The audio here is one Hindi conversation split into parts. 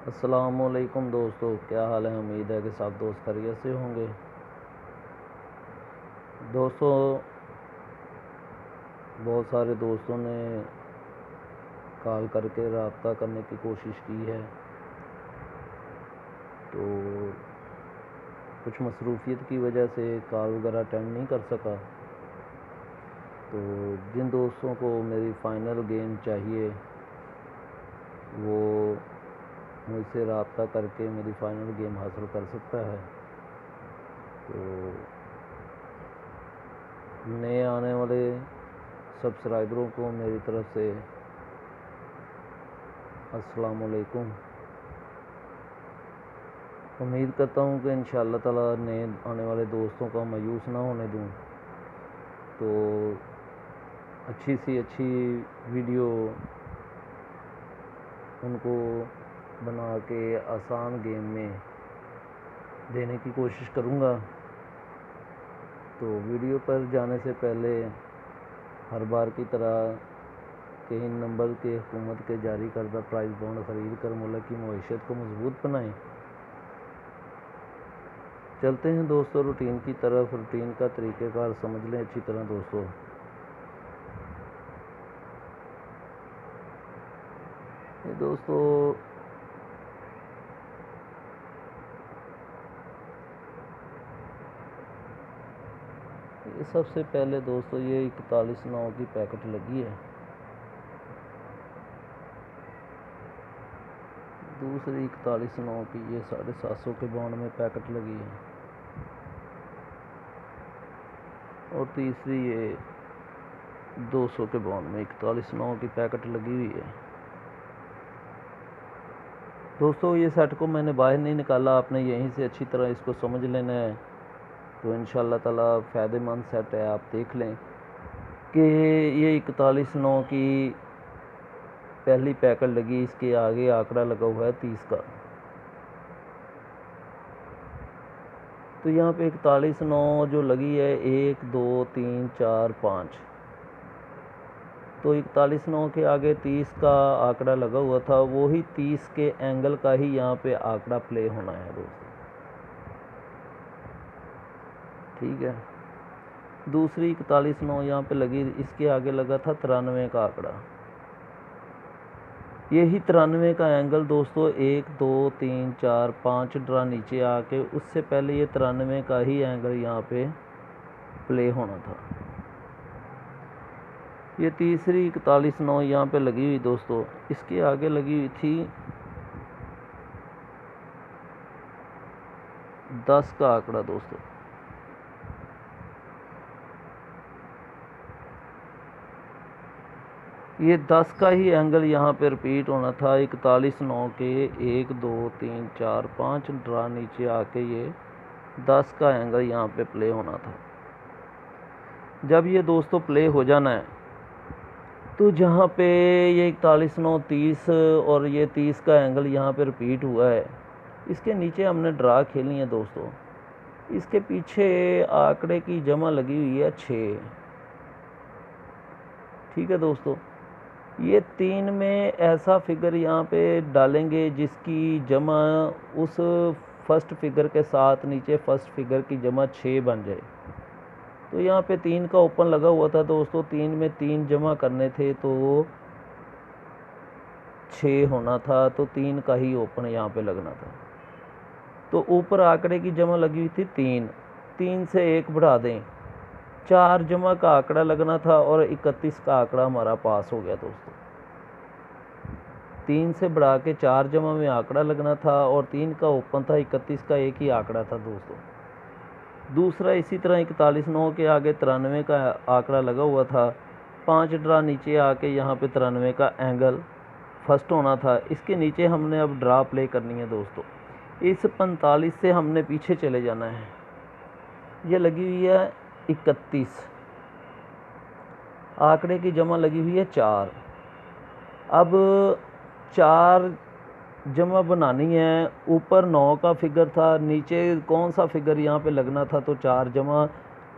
अस्सलामुअलैकुम दोस्तों, क्या हाल है। उम्मीद है कि सब दोस्त खैरियत से होंगे। दोस्तों, बहुत सारे दोस्तों ने कॉल करके रब्ता करने की कोशिश की है, तो कुछ मसरूफियत की वजह से कॉल वगैरह अटेंड नहीं कर सका। तो जिन दोस्तों को मेरी फ़ाइनल गेम चाहिए वो मुझसे रब्ता करके मेरी फ़ाइनल गेम हासिल कर सकता है। तो नए आने वाले सब्सक्राइबरों को मेरी तरफ से अस्सलाम वालेकुम। उम्मीद करता हूँ कि इंशाअल्लाह ताला नए आने वाले दोस्तों का मायूस ना होने दूँ। तो अच्छी सी अच्छी वीडियो उनको बना के आसान गेम में देने की कोशिश करूँगा। तो वीडियो पर जाने से पहले हर बार की तरह कि इन नंबर के हुकूमत के जारी करदा प्राइस बॉन्ड ख़रीद कर मुल्क की मईशत को मजबूत बनाएं। चलते हैं दोस्तों रूटीन की तरफ। रूटीन का तरीक़ेकार समझ लें अच्छी तरह दोस्तों। ये दोस्तों ये सबसे पहले दोस्तों ये 41.9 की पैकेट लगी है। दूसरी 41.9 की ये 750 के बॉन्ड में पैकेट लगी है। और तीसरी ये 200 के बॉन्ड में 41.9 की पैकेट लगी हुई है। दोस्तों ये सेट को मैंने बाहर नहीं निकाला, आपने यहीं से अच्छी तरह इसको समझ लेना है। तो इंशाअल्लाह ताला फ़ायदेमंद सेट है। आप देख लें कि ये 41.9 की पहली पैकेट लगी, इसके आगे आंकड़ा लगा हुआ है 30 का। तो यहाँ पे 41.9 जो लगी है 1 2 3 4 5, तो 41.9 के आगे 30 का आंकड़ा लगा हुआ था, वही 30 के एंगल का ही यहाँ पे आंकड़ा प्ले होना है दोस्तों। ठीक है। दूसरी 41.9 यहाँ पे लगी, इसके आगे लगा था 93 का आंकड़ा। यही 93 का एंगल दोस्तों 1 2 3 4 5 ड्रा नीचे आके उससे पहले ये 93 का ही एंगल यहाँ पे प्ले होना था। ये तीसरी 41.9 यहाँ पे लगी हुई दोस्तों, इसके आगे लगी हुई थी 10 का आंकड़ा दोस्तों। ये 10 का ही एंगल यहाँ पे रिपीट होना था। 41.9 के 1 2 3 4 5 ड्रा नीचे आके ये 10 का एंगल यहाँ पे प्ले होना था। जब ये दोस्तों प्ले हो जाना है तो जहाँ पे ये 41.9 30 और ये 30 का एंगल यहाँ पे रिपीट हुआ है, इसके नीचे हमने ड्रा खेलनी है दोस्तों। इसके पीछे आंकड़े की जमा लगी हुई है 6। ठीक है दोस्तों। ये 3 में ऐसा फिगर यहाँ पे डालेंगे जिसकी जमा उस फर्स्ट फिगर के साथ नीचे फर्स्ट फिगर की जमा 6 बन जाए। तो यहाँ पे 3 का ओपन लगा हुआ था दोस्तों, 3 में 3 जमा करने थे तो 6 होना था, तो 3 का ही ओपन यहाँ पे लगना था। तो ऊपर आंकड़े की जमा लगी हुई थी 3 से 1 बढ़ा दें, 4 जमा का आंकड़ा लगना था और 31 का आंकड़ा हमारा पास हो गया दोस्तों। 3 से बढ़ा के 4 जमा में आंकड़ा लगना था और 3 का ओपन था, 31 का एक ही आंकड़ा था दोस्तों। दूसरा इसी तरह 41.9 के आगे 93 का आंकड़ा लगा हुआ था, 5 ड्रा नीचे आके यहाँ पे 93 का एंगल फर्स्ट होना था। इसके नीचे हमने अब ड्रा प्ले करनी है दोस्तों। इस 45 से हमने पीछे चले जाना है। ये लगी हुई है 31, आंकड़े की जमा लगी हुई है 4। अब 4 जमा बनानी है। ऊपर 9 का फिगर था, नीचे कौन सा फिगर यहाँ पे लगना था, तो 4 जमा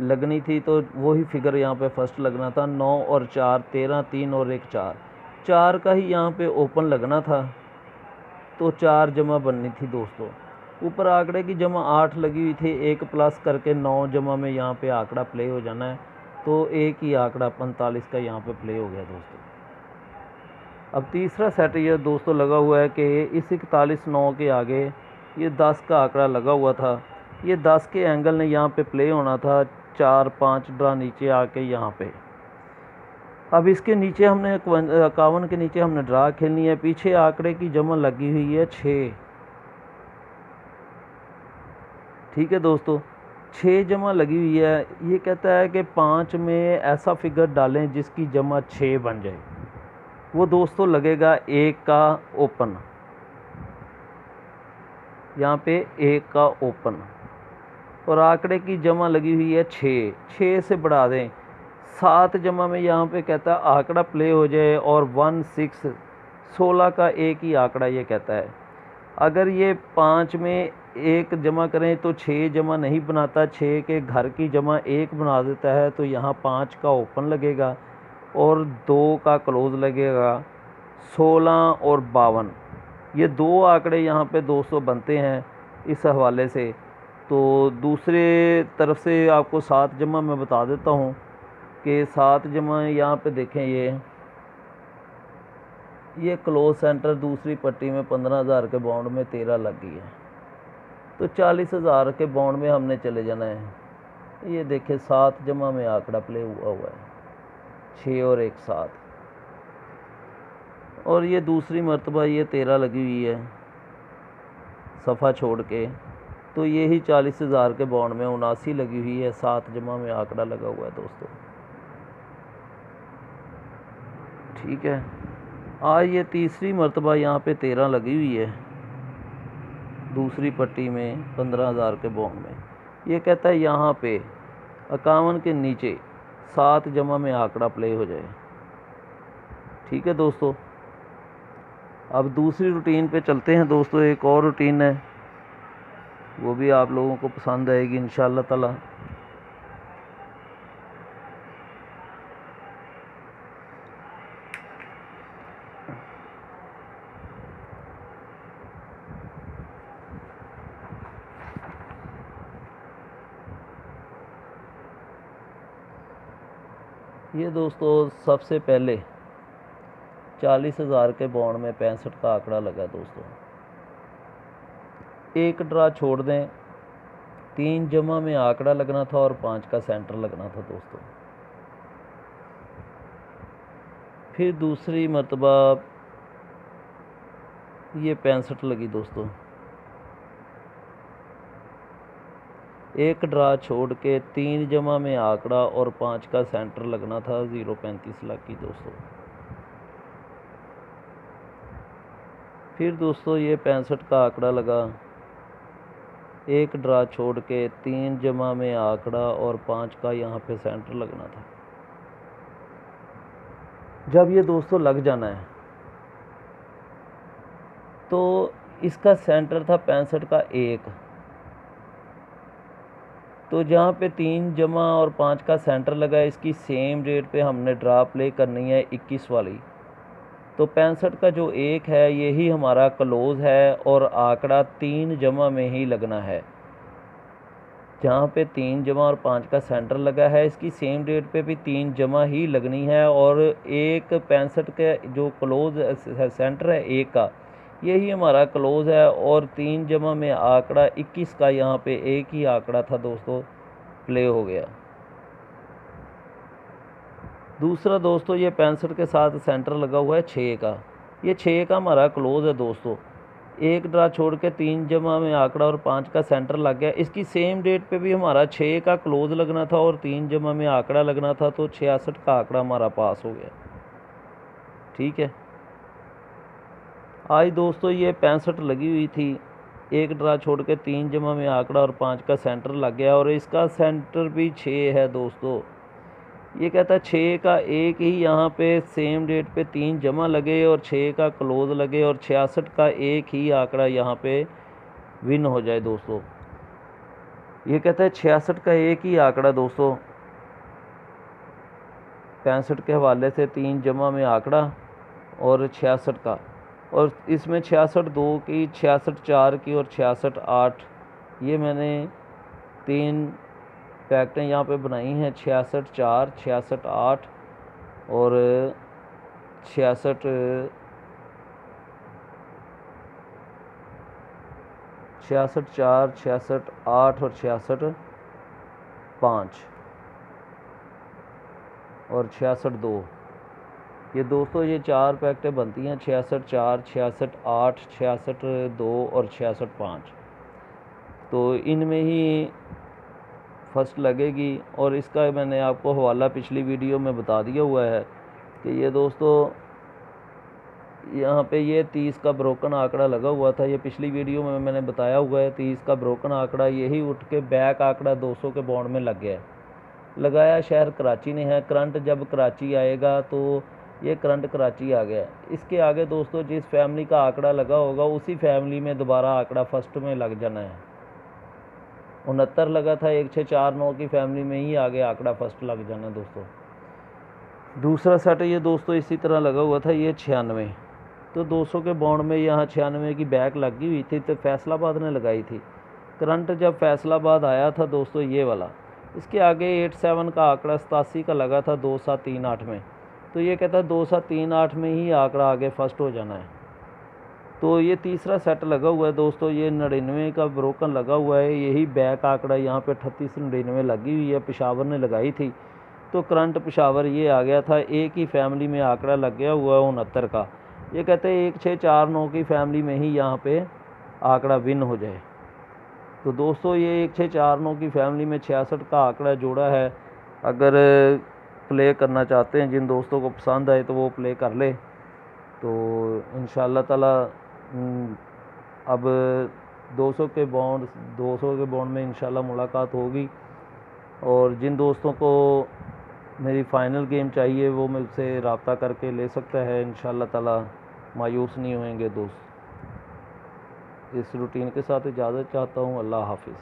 लगनी थी, तो वही फिगर यहाँ पे फर्स्ट लगना था। 9 और 4 13, 3 और 1 4, 4 का ही यहाँ पे ओपन लगना था। तो 4 जमा बननी थी दोस्तों। ऊपर आंकड़े की जमा 8 लगी हुई थी, 1 प्लस करके 9 जमा में यहाँ पे आंकड़ा प्ले हो जाना है, तो एक ही आंकड़ा 45 का यहाँ पे प्ले हो गया दोस्तों। अब तीसरा सेट ये दोस्तों लगा हुआ है कि इस 41.9 के आगे ये 10 का आंकड़ा लगा हुआ था। ये 10 के एंगल ने यहाँ पे प्ले होना था, 4 5 ड्रा नीचे आके यहाँ पे। अब इसके नीचे हमने 51 के नीचे हमने ड्रा खेलनी है। पीछे आंकड़े की जमा लगी हुई है 6, ठीक है दोस्तों, 6 जमा लगी हुई है। ये कहता है कि 5 में ऐसा फिगर डालें जिसकी जमा 6 बन जाए। वो दोस्तों लगेगा 1 का ओपन, यहाँ पे 1 का ओपन, और आंकड़े की जमा लगी हुई है 6 से बढ़ा दें। 7 जमा में यहाँ पे कहता है आंकड़ा प्ले हो जाए, और 1 6 16 का एक ही आंकड़ा ये कहता है। अगर ये 5 में 1 जमा करें तो 6 जमा नहीं बनाता, 6 के घर की जमा 1 बना देता है, तो यहाँ 5 का ओपन लगेगा और 2 का क्लोज लगेगा। 16 और 52 ये 2 आंकड़े यहाँ पे 200 बनते हैं इस हवाले से। तो दूसरे तरफ से आपको 7 जमा मैं बता देता हूँ कि 7 जमा यहाँ पे देखें, ये क्लोज सेंटर दूसरी पट्टी में 15,000 के बाउंड में 13 लग गई है, तो 40,000 के बाउंड में हमने चले जाना है। ये देखें 7 जमा में आंकड़ा प्ले हुआ है, 6 और 1 7, और ये दूसरी मर्तबा ये 13 लगी हुई है सफ़ा छोड़ के, तो यही 40,000 के बाउंड में 79 लगी हुई है, 7 जमा में आंकड़ा लगा हुआ है दोस्तों, ठीक है। आज ये तीसरी मर्तबा यहाँ पे 13 लगी हुई है दूसरी पट्टी में 15,000 के बाउंड में। ये कहता है यहाँ पे 51 के नीचे 7 जमा में आंकड़ा प्ले हो जाए, ठीक है दोस्तों। अब दूसरी रूटीन पे चलते हैं दोस्तों। एक और रूटीन है, वो भी आप लोगों को पसंद आएगी इंशाअल्लाह ताला। ये दोस्तों सबसे पहले 40,000 के बाउंड में 65 का आंकड़ा लगा दोस्तों। एक ड्रा छोड़ दें, 3 जमा में आंकड़ा लगना था और 5 का सेंटर लगना था दोस्तों। फिर दूसरी मर्तबा ये 65 लगी दोस्तों। एक ड्रा छोड़ के 3 जमा में आंकड़ा और 5 का सेंटर लगना था, 0.35 लग की दोस्तों। फिर दोस्तों ये 65 का आंकड़ा लगा, एक ड्रा छोड़ के 3 जमा में आंकड़ा और 5 का यहाँ पे सेंटर लगना था। जब ये दोस्तों लग जाना है तो इसका सेंटर था 65 का 1, तो जहाँ पे 3 जमा और 5 का सेंटर लगा है, इसकी सेम डेट पे हमने ड्रा प्ले करनी है 21 वाली। तो 65 का जो 1 है यही हमारा क्लोज है और आंकड़ा 3 जमा में ही लगना है। जहाँ पे 3 जमा और 5 का सेंटर लगा है, इसकी सेम डेट पे भी 3 जमा ही लगनी है, और एक 65 के जो क्लोज सेंटर है 1 का, यही हमारा क्लोज है, और 3 जमा में आंकड़ा 21 का यहाँ पे एक ही आंकड़ा था दोस्तों, प्ले हो गया। दूसरा दोस्तों ये 65 के साथ सेंटर लगा हुआ है 6 का, ये 6 का हमारा क्लोज है दोस्तों। एक ड्रा छोड़ के 3 जमा में आंकड़ा और 5 का सेंटर लग गया, इसकी सेम डेट पे भी हमारा 6 का क्लोज लगना था और 3 जमा में आंकड़ा लगना था, तो 66 का आंकड़ा हमारा पास हो गया, ठीक है। आज दोस्तों ये 65 लगी हुई थी, एक ड्रा छोड़ के 3 जमा में आंकड़ा और 5 का सेंटर लग गया, और इसका सेंटर भी 6 है दोस्तों। ये कहता है 6 का एक ही यहाँ पे सेम डेट पे 3 जमा लगे और 6 का क्लोज लगे, और 66 का एक ही आंकड़ा यहाँ पे विन हो जाए दोस्तों। ये कहता है 66 का एक ही आंकड़ा दोस्तों, 65 के हवाले से 3 जमा में आंकड़ा और 66 का, और इसमें 66-2 की, 66-4 की और 66-8, ये मैंने 3 पैकेटें यहाँ पे बनाई हैं, 66-4, 66-8 और 66-4, 66-8 और 66-5 और 66-2। ये दोस्तों ये 4 पैकेटें बनती हैं, 66-4, 66-8, 66-2 और 66-5। तो इनमें ही फर्स्ट लगेगी। और इसका मैंने आपको हवाला पिछली वीडियो में बता दिया हुआ है कि ये दोस्तों यहाँ पे ये 30 का ब्रोकन आंकड़ा लगा हुआ था। ये पिछली वीडियो में मैंने बताया हुआ है 30 का ब्रोकन आंकड़ा, यही उठ के बैक आंकड़ा 200 के बॉन्ड में लग गया। लगाया शहर कराची ने है। करंट जब कराची आएगा तो ये करंट कराची आ गया। इसके आगे दोस्तों जिस फैमिली का आंकड़ा लगा होगा उसी फैमिली में दोबारा आंकड़ा फर्स्ट में लग जाना है। 69 लगा था 1649 की फैमिली में ही आगे आंकड़ा फर्स्ट लग जाना है दोस्तों। दूसरा सेट ये दोस्तों इसी तरह लगा हुआ था, ये 96। तो 200 के बॉन्ड में यहाँ 96 की बैक लगी हुई थी, तो फैसलाबाद ने लगाई थी। करंट जब फैसलाबाद आया था दोस्तों ये वाला, इसके आगे 87 का आंकड़ा 87 का लगा था 2738 में। तो ये कहता है 2738 में ही आंकड़ा आगे फर्स्ट हो जाना है। तो ये तीसरा सेट लगा हुआ है दोस्तों, ये 99 का ब्रोकन लगा हुआ है। यही बैक आंकड़ा यहाँ पे 3899 लगी हुई है, पेशावर ने लगाई थी। तो करंट पेशावर ये आ गया था। एक ही फैमिली में आंकड़ा लग गया हुआ है 69 का। ये कहते हैं 1649 की फैमिली में ही यहाँ पे आंकड़ा विन हो जाए। तो दोस्तों ये 1649 की फैमिली में 66 का आंकड़ा जोड़ा है। अगर प्ले करना चाहते हैं, जिन दोस्तों को पसंद आए तो वो प्ले कर ले। तो इंशाल्लाह ताला अब 200 के बॉन्ड में इंशाल्लाह मुलाकात होगी। और जिन दोस्तों को मेरी फ़ाइनल गेम चाहिए वो मुझसे रब्ता करके ले सकता है। इंशाल्लाह ताला मायूस नहीं होंगे दोस्त। इस रूटीन के साथ इजाज़त चाहता हूँ। अल्लाह हाफिज़।